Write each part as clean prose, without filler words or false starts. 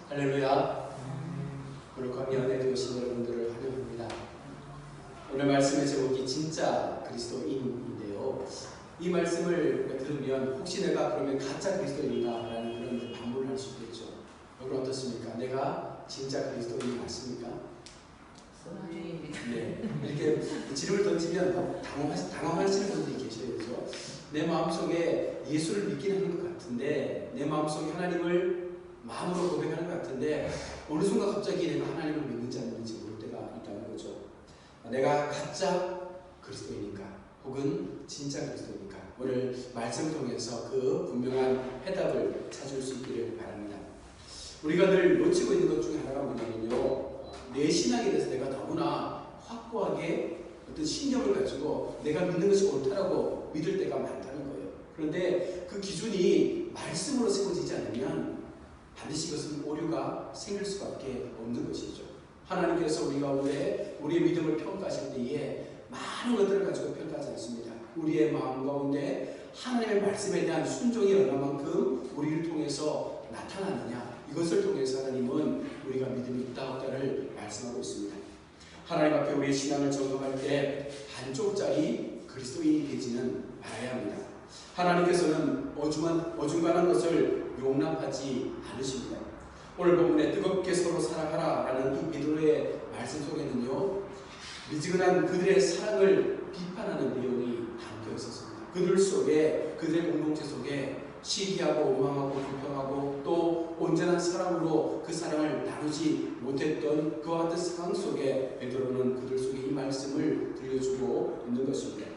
할렐루야. 거룩한 연애 되신 여러분들을 환영합니다. 오늘 말씀의 제목이 진짜 그리스도인인데요. 이 말씀을 들으면 혹시 내가 그러면 가짜 그리스도인인가 라는 그런 반문을 할 수도 있죠. 여러분 어떻습니까? 내가 진짜 그리스도인이 맞습니까? 네. 이렇게 질문을 던지면 당황하시는 분들이 계셔야죠. 내 마음속에 예수를 믿긴 하는 것 같은데, 내 마음속에 하나님을 마음으로 고백하는 것 같은데 어느 순간 갑자기 내가 하나님을 믿는지 안 믿는지 모를 때가 있다는 거죠. 내가 가짜 그리스도인인가 혹은 진짜 그리스도인인가, 오늘 말씀을 통해서 그 분명한 해답을 찾을 수 있기를 바랍니다. 우리가 늘 놓치고 있는 것 중에 하나가 뭐냐면요, 내 신앙에 대해서 내가 너무나 확고하게 어떤 신념을 가지고 내가 믿는 것이 옳다라고 믿을 때가 많다는 거예요. 그런데 그 기준이 말씀으로 세워지지 않으면 반드시 그것은 오류가 생길 수밖에 없는 것이죠. 하나님께서 우리 가운데 우리의 믿음을 평가하실 때에 많은 것들을 가지고 평가하지 않습니다. 우리의 마음 가운데 하나님의 말씀에 대한 순종이 얼마만큼 우리를 통해서 나타나느냐, 이것을 통해서 하나님은 우리가 믿음이 있다 없다를 말씀하고 있습니다. 하나님 앞에 우리의 신앙을 점검할 때 한쪽짜리 그리스도인이 되지는 말아야 합니다. 하나님께서는 어중간한 것을 용납하지 않으십니다. 오늘 본문에 뜨겁게 서로 사랑하라 라는 이 베드로의 말씀 속에는요, 미지근한 그들의 사랑을 비판하는 내용이 담겨 있었습니다. 그들 속에, 그들의 공동체 속에 시기하고 오망하고 불평하고 또 온전한 사랑으로 그 사랑을 나누지 못했던 그와 같은 상황 속에 베드로는 그들 속에 이 말씀을 들려주고 있는 것입니다.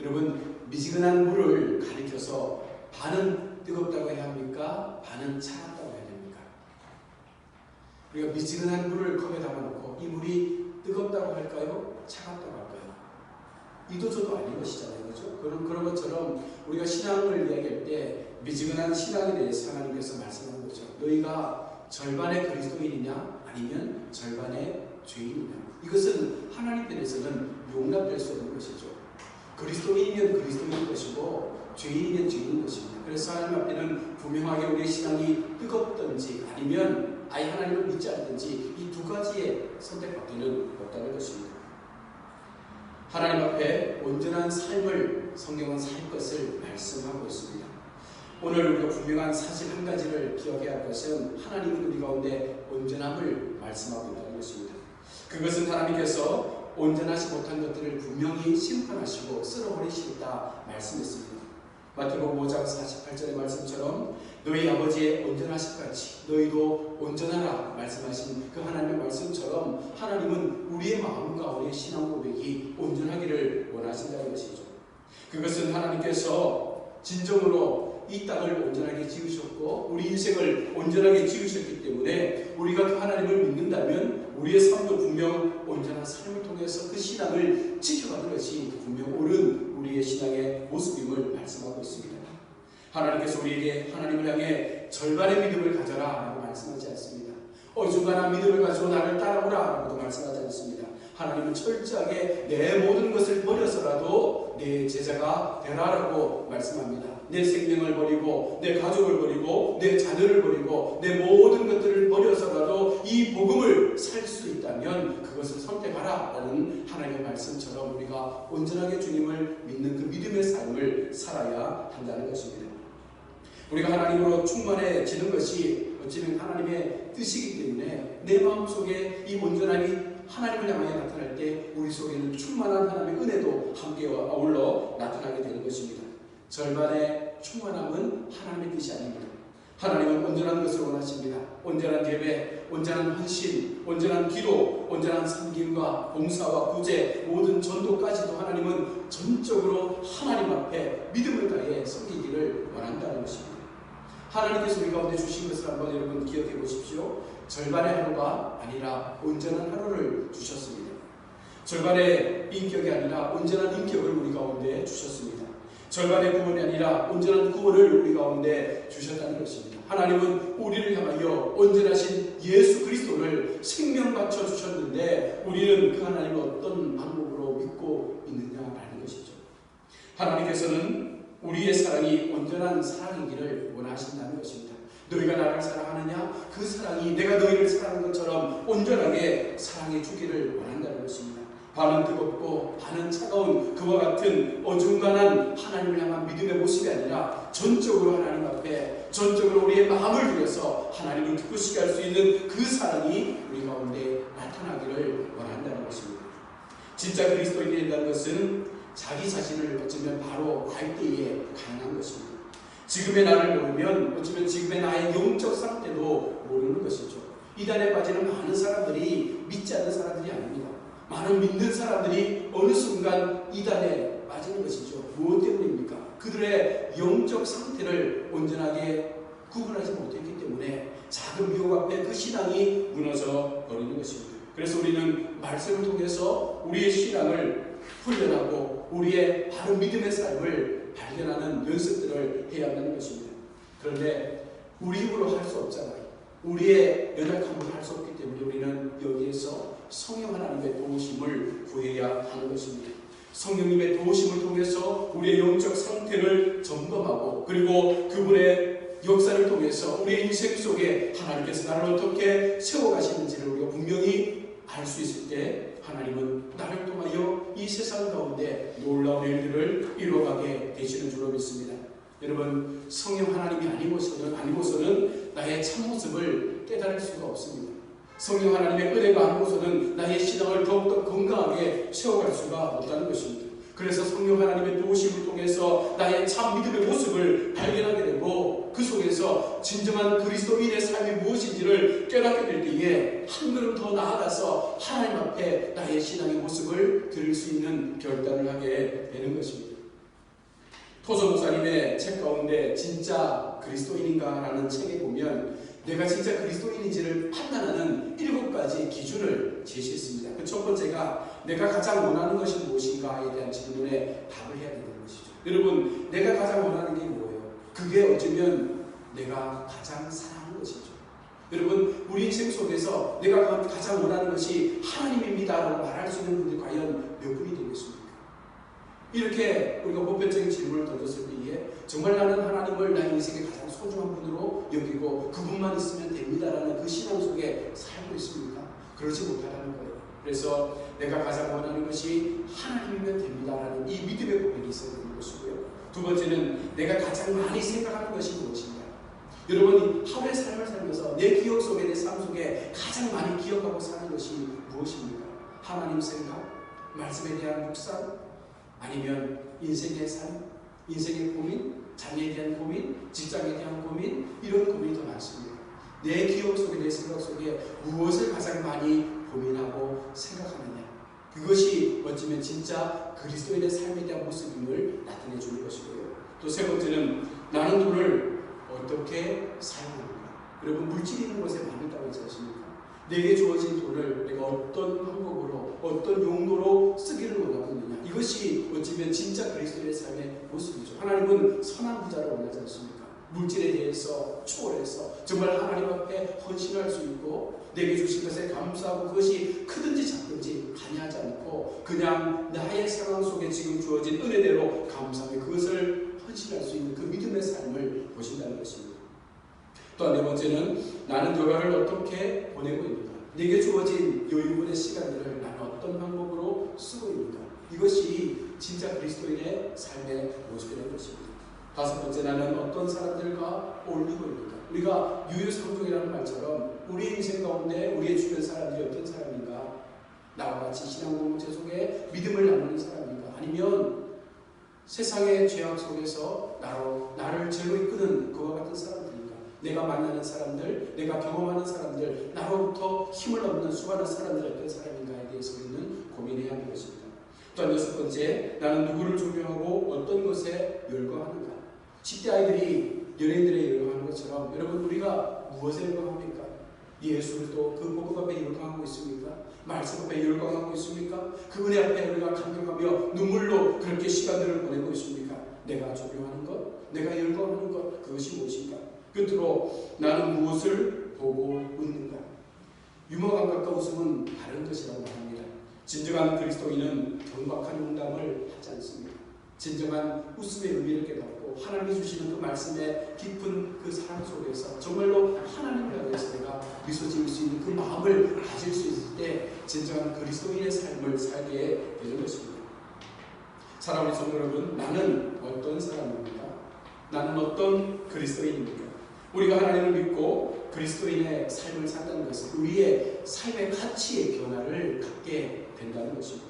여러분, 미지근한 물을 가리켜서 반은 뜨겁다고 해야 합니까? 반은 차갑다고 해야 됩니까? 우리가 미지근한 물을 컵에 담아놓고 이 물이 뜨겁다고 할까요? 차갑다고 할까요? 이도 저도 아닌 것이잖아요. 그렇죠? 그런 것처럼 우리가 신앙을 이야기할 때 미지근한 신앙에 대해서 하나님께서 말씀하는 거죠. 너희가 절반의 그리스도인이냐 아니면 절반의 죄인이냐. 이것은 하나님 편에서는 용납될 수 없는 것이죠. 그리스도인이면 그리스도인인 것이고 죄인이면 죄인인 것입니다. 그래서 하나님 앞에는 분명하게 우리의 신앙이 뜨겁든지 아니면 아예 하나님을 믿지 않든지 이 두 가지의 선택밖에는 없다는 것입니다. 하나님 앞에 온전한 삶을 성경은 살 것을 말씀하고 있습니다. 오늘 우리가 분명한 사실 한 가지를 기억해야 할 것은 하나님은 우리 가운데 온전함을 말씀하고 있다는 것입니다. 그것은 하나님께서 온전하지 못한 것들을 분명히 심판하시고 쓸어버리시겠다 말씀했습니다. 마태복음 5장 48절의 말씀처럼 너희 아버지의 온전하신 같이 너희도 온전하라 말씀하신 그 하나님의 말씀처럼 하나님은 우리의 마음과 우리의 신앙 고백이 온전하기를 원하신다는 것이죠. 그것은 하나님께서 진정으로 이 땅을 온전하게 지으셨고 우리 인생을 온전하게 지으셨기 때문에 우리가 그 하나님을 믿는다면 우리의 삶도 분명 온전한 삶을 통해서 그 신앙을 지켜가는 것이 분명 옳은 우리의 신앙의 모습임을 말씀하고 있습니다. 하나님께서 우리에게 하나님을 향해 절반의 믿음을 가져라 라고 말씀하지 않습니다. 어중간한 믿음을 가지고 나를 따라오라 라고도 말씀하지 않습니다. 하나님은 철저하게 내 모든 것을 버려서라도 내 제자가 되라라고 말씀합니다. 내 생명을 버리고 내 가족을 버리고 내 자녀를 버리고 내 모든 것들을 버려서라도 이 복음을 살 수 있다면 그것을 선택하라 라는 하나님의 말씀처럼 우리가 온전하게 주님을 믿는 그 믿음의 삶을 살아야 한다는 것입니다. 우리가 하나님으로 충만해지는 것이 어찌면 하나님의 뜻이기 때문에 내 마음속에 이 온전함이 하나님을 향하여 나타날 때 우리 속에는 충만한 하나님의 은혜도 함께 어울러 나타나게 되는 것입니다. 절반의 충만함은 하나님의 뜻이 아닙니다. 하나님은 온전한 것을 원하십니다. 온전한 예배, 온전한 헌신, 온전한 기도, 온전한 섬김과 봉사와 구제, 모든 전도까지도 하나님은 전적으로 하나님 앞에 믿음을 다해 섬기기를 원한다는 것입니다. 하나님께서 우리 가운데 주신 것을 한번 여러분 기억해 보십시오. 절반의 하루가 아니라 온전한 하루를 주셨습니다. 절반의 인격이 아니라 온전한 인격을 우리 가운데 주셨습니다. 절반의 구원이 아니라 온전한 구원을 우리 가운데 주셨다는 것입니다. 하나님은 우리를 향하여 온전하신 예수 그리스도를 생명 바쳐 주셨는데 우리는 그 하나님을 어떤 방법으로 믿고 있느냐라는 것이죠. 하나님께서는 우리의 사랑이 온전한 사랑이기를 원하신다는 것입니다. 너희가 나를 사랑하느냐? 그 사랑이 내가 너희를 사랑하는 것처럼 온전하게 사랑해 주기를 원한다는 것입니다. 반은 뜨겁고 반은 차가운 그와 같은 어중간한 하나님을 향한 믿음의 모습이 아니라 전적으로 하나님 앞에 전적으로 우리의 마음을 들여서 하나님을 기쁘시게 할 수 있는 그 사랑이 우리 가운데 나타나기를 원한다는 것입니다. 진짜 그리스도인이 된다는 것은 자기 자신을 어쩌면 바로 알 때에 가능한 것입니다. 지금의 나를 모르면 어쩌면 지금의 나의 영적 상태도 모르는 것이죠. 이단에 빠지는 많은 사람들이 믿지 않는 사람들이 아닙니다. 많은 믿는 사람들이 어느 순간 이단에 빠지는 것이죠. 무엇 때문입니까? 그들의 영적 상태를 온전하게 구분하지 못했기 때문에 작은 미혹 앞에 그 신앙이 무너져 버리는 것입니다. 그래서 우리는 말씀을 통해서 우리의 신앙을 훈련하고 우리의 바른 믿음의 삶을 발견하는 연습들을 해야 한다는 것입니다. 그런데 우리 힘으로 할 수 없잖아요. 우리의 연약함으로 할 수 없기 때문에 우리는 여기에서 성령 하나님의 도우심을 구해야 하는 것입니다. 성령님의 도우심을 통해서 우리의 영적 상태를 점검하고 그리고 그분의 역사를 통해서 우리의 인생 속에 하나님께서 나를 어떻게 세워가시는지를 우리가 분명히 알 수 있을 때 하나님은 나를 통하여 이 세상 가운데 놀라운 일들을 이루어가게 되시는 줄로 믿습니다. 여러분, 성령 하나님이 아니고서는 나의 참모습을 깨달을 수가 없습니다. 성령 하나님의 은혜가 아니고서는 나의 신앙을 더욱더 건강하게 세워갈 수가 없다는 것입니다. 그래서 성령 하나님의 도우심을 통해서 나의 참 믿음의 모습을 발견하게 되고 그 속에서 진정한 그리스도인의 삶이 무엇인지를 깨닫게 될 때에 한 걸음 더 나아가서 하나님 앞에 나의 신앙의 모습을 드릴 수 있는 결단을 하게 되는 것입니다. 토소 목사님의 책 가운데 진짜 그리스도인인가 라는 책에 보면 내가 진짜 그리스도인인지를 판단하는 7가지 기준을 제시했습니다. 그 첫 번째가 내가 가장 원하는 것이 무엇인가에 대한 질문에 답을 해야 되는 것이죠. 여러분, 내가 가장 원하는 게 뭐예요? 그게 어쩌면 내가 가장 사랑하는 것이죠. 여러분, 우리 인생 속에서 내가 가장 원하는 것이 하나님입니다 라고 말할 수 있는 분들이 과연 몇 분이 되겠습니까? 이렇게 우리가 보편적인 질문을 던졌을 때에 정말 나는 하나님을 나의 인생의 가장 소중한 분으로 여기고 그분만 있으면 됩니다라는 그 신앙 속에 살고 있습니까? 그러지 못하다는 거예요. 그래서 내가 가장 원하는 것이 하나님이면 됩니다라는 이 믿음의 고백이 있어야 되는 것이고요. 두 번째는 내가 가장 많이 생각하는 것이 무엇인가? 여러분이 하루의 삶을 살면서 내 기억 속에 내 삶 속에 가장 많이 기억하고 사는 것이 무엇입니까? 하나님 생각, 말씀에 대한 묵상, 아니면 인생의 삶, 인생의 고민, 자녀에 대한 고민, 직장에 대한 고민, 이런 고민이 더 많습니다. 내 기억 속에 내 생각 속에 무엇을 가장 많이 고민하고 생각하느냐, 그것이 어쩌면 진짜 그리스도인의 삶에 대한 모습임을 나타내 주는 것이고요. 또 세 번째는 나는 돈을 어떻게 사용하는가. 여러분, 물질이 있는 곳에 많이 있다고 했지 않습니까? 내게 주어진 돈을 내가 어떤 방법으로 어떤 용도로 쓰기를 원하고 있느냐, 이것이 어쩌면 진짜 그리스도의 삶의 모습이죠. 하나님은 선한 부자를 원하지 않습니까? 물질에 대해서 초월해서 정말 하나님 앞에 헌신할 수 있고 내게 주신 것에 감사하고 그것이 크든지 작든지 관여하지 않고 그냥 나의 상황 속에 지금 주어진 은혜대로 감사하며 그것을 헌신할 수 있는 그 믿음의 삶을 보신다는 것입니다. 또 네 번째는 나는 여가를 어떻게 보내고 있는가. 내게 주어진 여유분의 시간들을 나는 어떤 방법으로 쓰고 있는가. 이것이 진짜 그리스도인의 삶의 모습이라는 것입니다. 다섯 번째, 나는 어떤 사람들과 어울리고 있는가. 우리가 유유상종이라는 말처럼 우리 인생 가운데 우리의 주변 사람들이 어떤 사람인가. 나와 같이 신앙 공동체 속에 믿음을 나누는 사람인가. 아니면 세상의 죄악 속에서 나를 죄로 이끄는 그와 같은 사람들인가. 내가 만나는 사람들, 내가 경험하는 사람들, 나로부터 힘을 얻는 수많은 사람들이 어떤 사람인가에 대해서 우리는 고민해야 하는 것입니다. 또한 여섯 번째, 나는 누구를 존경하고 어떤 것에 열광하는가. 10대 아이들이 연예인들에 열광하는 것처럼 여러분, 우리가 무엇에 열광합니까? 예수를 또 그 복음 앞에 열광하고 있습니까? 말씀 앞에 열광하고 있습니까? 그 은혜 앞에 우리가 감격하며 눈물로 그렇게 시간들을 보내고 있습니까? 내가 존경하는 것, 내가 열광하는 것, 그것이 무엇인가? 끝으로 나는 무엇을 보고 웃는가? 유머 감각과 웃음은 다른 것이라고 합니다. 진정한 그리스도인은 경박한 농담을 하지 않습니다. 진정한 웃음의 의미를 깨닫고 하나님이 주시는 그 말씀의 깊은 그 사랑 속에서 정말로 하나님을 향해서 내가 미소 지을 수 있는 그 마음을 가질 수 있을 때 진정한 그리스도인의 삶을 살게 되는 것입니다. 사랑하는 성도 여러분, 나는 어떤 사람입니까? 나는 어떤 그리스도인입니까? 우리가 하나님을 믿고 그리스도인의 삶을 산다는 것은 우리의 삶의 가치의 변화를 갖게 된다는 것입니다.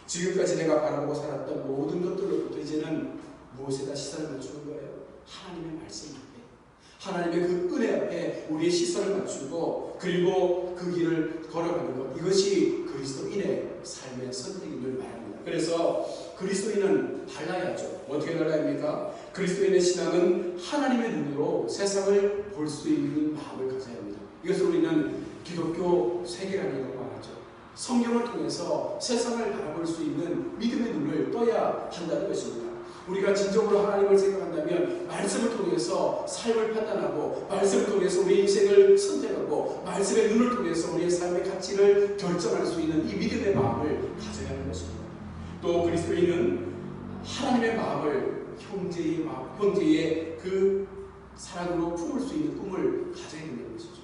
지금까지 내가 바라보고 살았던 모든 것들로부터 이제는 무엇에다 시선을 맞추는 거예요? 하나님의 말씀 앞에, 하나님의 그 은혜 앞에 우리의 시선을 맞추고 그리고 그 길을 걸어가는 것, 이것이 그리스도인의 삶의 선택임을 말합니다. 그래서 그리스도인은 달라야죠. 어떻게 달라야 합니까? 그리스도인의 신앙은 하나님의 눈으로 세상을 볼 수 있는 마음을 가져야 합니다. 이것을 우리는 기독교 세계관이라고 말하죠. 성경을 통해서 세상을 바라볼 수 있는 믿음의 눈을 떠야 한다는 것입니다. 우리가 진정으로 하나님을 생각한다면 말씀을 통해서 삶을 판단하고 말씀을 통해서 우리의 인생을 선택하고 말씀의 눈을 통해서 우리의 삶의 가치를 결정할 수 있는 이 믿음의 마음을 가져야 하는 것입니다. 또 그리스도인은 하나님의 마음을 형제의 마음, 형제의 그 사랑으로 품을 수 있는 꿈을 가져야 된다는 것이죠.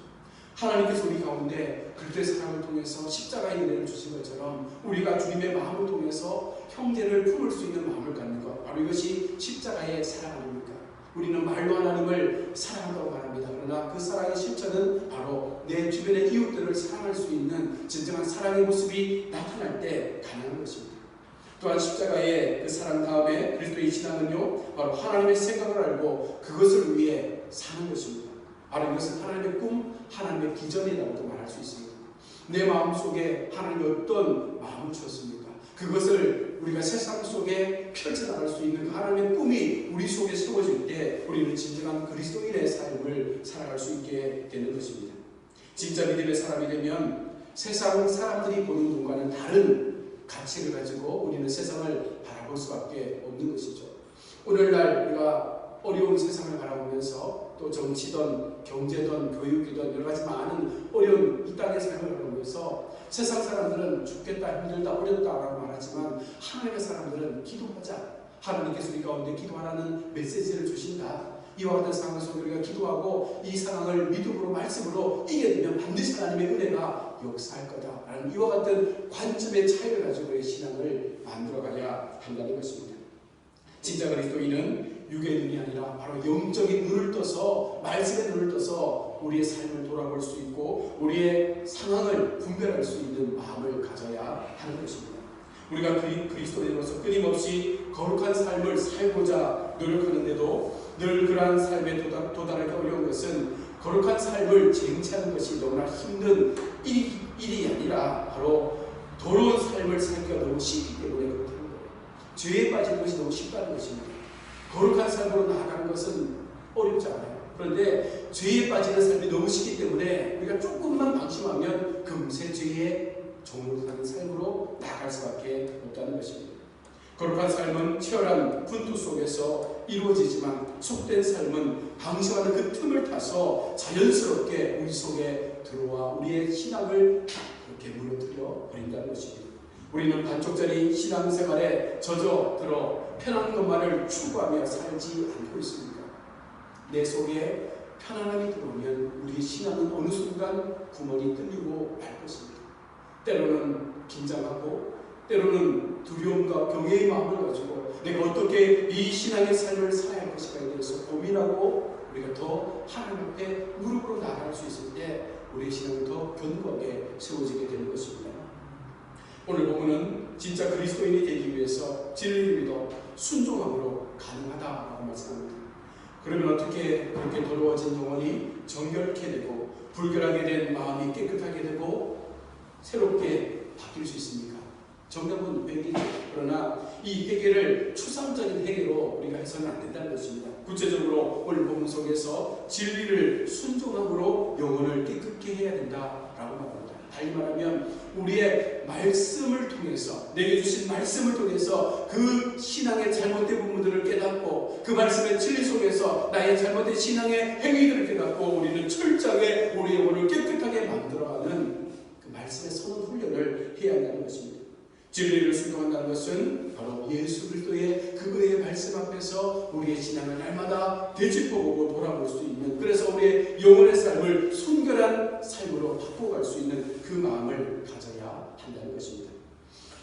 하나님께서 우리 가운데 그리스도의 사랑을 통해서 십자가의 은혜를 주신 것처럼 우리가 주님의 마음을 통해서 형제를 품을 수 있는 마음을 갖는 것, 바로 이것이 십자가의 사랑 아닙니까? 우리는 말로 하나님을 사랑한다고 말합니다. 그러나 그 사랑의 실천은 바로 내 주변의 이웃들을 사랑할 수 있는 진정한 사랑의 모습이 나타날 때 가능한 것입니다. 또한 십자가의 그 사랑 다음에 그리스도의 신앙은요, 바로 하나님의 생각을 알고 그것을 위해 사는 것입니다. 바로 이것은 하나님의 꿈, 하나님의 비전이라고도 말할 수 있습니다. 내 마음속에 하나님이 어떤 마음을 주었습니까? 그것을 우리가 세상 속에 펼쳐나갈 수 있는 그 하나님의 꿈이 우리 속에 세워질 때 우리는 진정한 그리스도인의 삶을 살아갈 수 있게 되는 것입니다. 진짜 믿음의 사람이 되면 세상 사람들이 보는 눈과는 다른 가치를 가지고 우리는 세상을 바라볼 수밖에 없는 것이죠. 오늘날 우리가 어려운 세상을 바라보면서 또 정치든 경제든 교육이든 여러 가지 많은 어려운 이 땅의 삶을 바라보면서 세상 사람들은 죽겠다, 힘들다, 어렵다라고 말하지만 하나님의 사람들은 기도하자. 하나님께서 우리 가운데 기도하라는 메시지를 주신다. 이와 같은 상황 속에 우리가 기도하고 이 상황을 믿음으로 말씀으로 이겨내면 반드시 하나님의 은혜가 역사할 거다라는 이와 같은 관점의 차이를 가지고 우리의 신앙을 만들어가야 한다는 것입니다. 진짜 그리스도인은 육의 눈이 아니라 바로 영적인 눈을 떠서 말씀의 눈을 떠서 우리의 삶을 돌아볼 수 있고 우리의 상황을 분별할 수 있는 마음을 가져야 하는 것입니다. 우리가 그리스도인으로서 끊임없이 거룩한 삶을 살고자 노력하는데도 늘 그러한 삶에 도달하기 어려운 것은 거룩한 삶을 쟁취하는 것이 너무나 힘든 일이 아니라 바로 더러운 삶을 살기가 너무 쉽기 때문에 그렇다는 거예요. 죄에 빠지는 것이 너무 쉽다는 것입니다. 거룩한 삶으로 나아가는 것은 어렵지 않아요. 그런데 죄에 빠지는 삶이 너무 쉽기 때문에 우리가 조금만 방심하면 금세 죄의 종으로 사는 삶으로 나아갈 수밖에 없다는 것입니다. 거룩한 삶은 치열한 분투 속에서 이루어지지만 속된 삶은 방심하는 그 틈을 타서 자연스럽게 우리 속에 들어와 우리의 신앙을 그렇게 무너뜨려 버린다는 것입니다. 우리는 반쪽짜리 신앙생활에 젖어들어 편한 것만을 추구하며 살지 않고 있습니다. 내 속에 편안함이 들어오면 우리의 신앙은 어느 순간 구멍이 뚫리고 말 것입니다. 때로는 긴장하고 때로는 두려움과 경외의 마음을 가지고 내가 어떻게 이 신앙의 삶을 살아야 할 것인가에 대해서 고민하고 우리가 더 하나님 앞에 무릎으로 나아갈 수 있을 때 우리의 신앙은 더 견고하게 세워지게 되는 것입니다. 오늘 본문은 진짜 그리스도인이 되기 위해서 진리를 믿어 순종함으로 가능하다고 말씀합니다. 그러면 어떻게 그렇게 더러워진 영혼이 정결케 되고 불결하게 된 마음이 깨끗하게 되고 새롭게 바뀔 수 있습니까? 정답은 회개죠. 그러나 이 회개를 추상적인 회개로 우리가 해서는 안 된다는 것입니다. 구체적으로 오늘 본문 속에서 진리를 순종함으로 영혼을 깨끗게 해야 된다라고 말합니다. 달리 말하면 우리의 말씀을 통해서 내게 주신 말씀을 통해서 그 신앙의 잘못된 부분들을 깨닫고 그 말씀의 진리 속에서 나의 잘못된 신앙의 행위들을 깨닫고 우리는 철저하게 우리 영혼을 깨끗하게 만들어가는 그 말씀의 선언 훈련을 해야 한다는 것입니다. 진리를 순종한다는 것은 바로 예수 그리스도의 그의 말씀 앞에서 우리의 신앙을 날마다 되짚어보고 돌아볼 수 있는, 그래서 우리의 영혼의 삶을 순결한 삶으로 바꿔갈 수 있는 그 마음을 가져야 한다는 것입니다.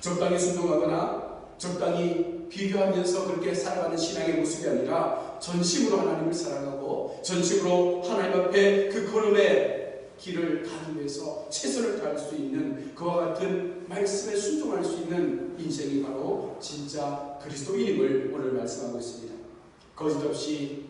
적당히 순종하거나 적당히 비교하면서 그렇게 살아가는 신앙의 모습이 아니라 전심으로 하나님을 사랑하고 전심으로 하나님 앞에 그 걸음의 길을 가기 위해서 최선을 다할 수 있는 그와 같은 말씀에 순종할 수 있는 인생이 바로 진짜 그리스도인임을 오늘 말씀하고 있습니다. 거짓없이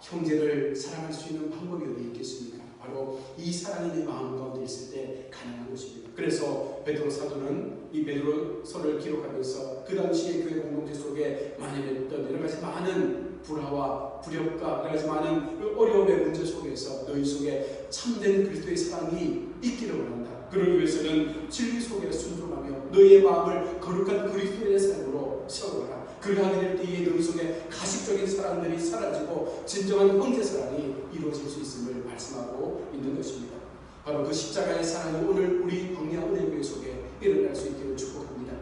형제를 사랑할 수 있는 방법이 어디 있겠습니까? 바로 이 사랑이 내 마음 가운데 있을 때 가능한 것입니다. 그래서 베드로 사도는 이 베드로서를 기록하면서 그 당시의 교회 공동체 속에 만연했던 여러 가지 많은 불화와 불협과 여러 가지 많은 어려움의 문제 속에서 너희 속에 참된 그리스도의 사랑이 있기를 원한다. 그러기 위해서는 진리 속에 순종하며 너희의 마음을 거룩한 그리스도의 삶으로 세워가라. 그러하게 될 때에 너희 속에 가식적인 사랑들이 사라지고 진정한 형제 사랑이 이루어질 수 있음을 말씀하고 있는 것입니다. 바로 그 십자가의 사랑이 오늘 우리 광야 은혜교회 속에 일어날 수 있기를 축복합니다.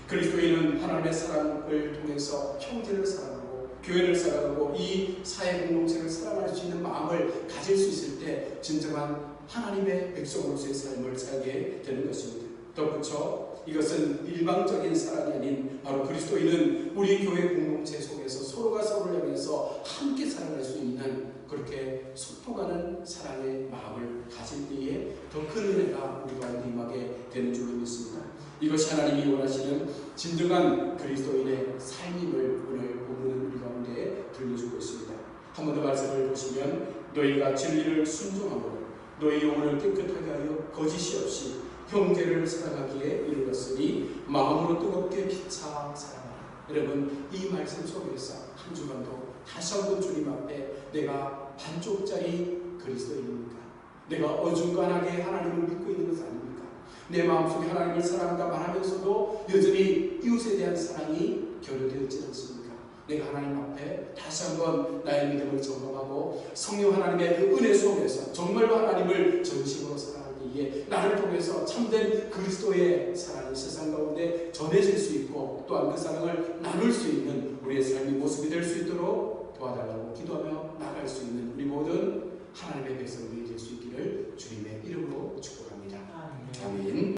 그리스도인은 하나님의 사랑을 통해서 형제를 사랑하고 교회를 사랑하고 이 사회 공동체를 사랑할 수 있는 마음을 가질 수 있을 때 진정한 하나님의 백성으로서의 삶을 살게 되는 것입니다. 덧붙여 이것은 일방적인 사랑이 아닌 바로 그리스도인은 우리 교회 공동체 속에서 서로가 서로를 향해서 함께 살아갈 수 있는 그렇게 소통하는 사랑의 마음을 가질 때에 더 큰 은혜가 우리 가운데 임하게 되는 줄로 믿습니다. 이것이 하나님이 원하시는 진정한 그리스도인의 삶임을 오늘 본문은 우리 가운데 들려주고 있습니다. 한 번 더 말씀을 보시면 너희가 진리를 순종함으로 너희 영혼을 깨끗하게 하여 거짓이 없이 형제를 사랑하기에 이르렀으니 마음으로 뜨겁게 피차 사랑하라. 여러분 이 말씀 속에서 한 주간도 다시 한번 주님 앞에 내가 반쪽짜리 그리스도인입니까? 내가 어중간하게 하나님을 믿고 있는 것은 아닙니까? 내 마음속에 하나님을 사랑한다 말하면서도 여전히 이웃에 대한 사랑이 결여되었지 않습니까? 내가 하나님 앞에 다시 한번 나의 믿음을 점검하고 성령 하나님의 그 은혜 속에서 정말로 하나님을 전심으로 사랑하기에 나를 통해서 참된 그리스도의 사랑이 세상 가운데 전해질 수 있고 또한 그 사랑을 나눌 수 있는 우리의 삶의 모습이 될 수 있도록 도와달라고 기도하며 나갈 수 있는 우리 모든 하나님의 백성들이 될 수 있기를 주님의 이름으로 축복합니다. 아멘.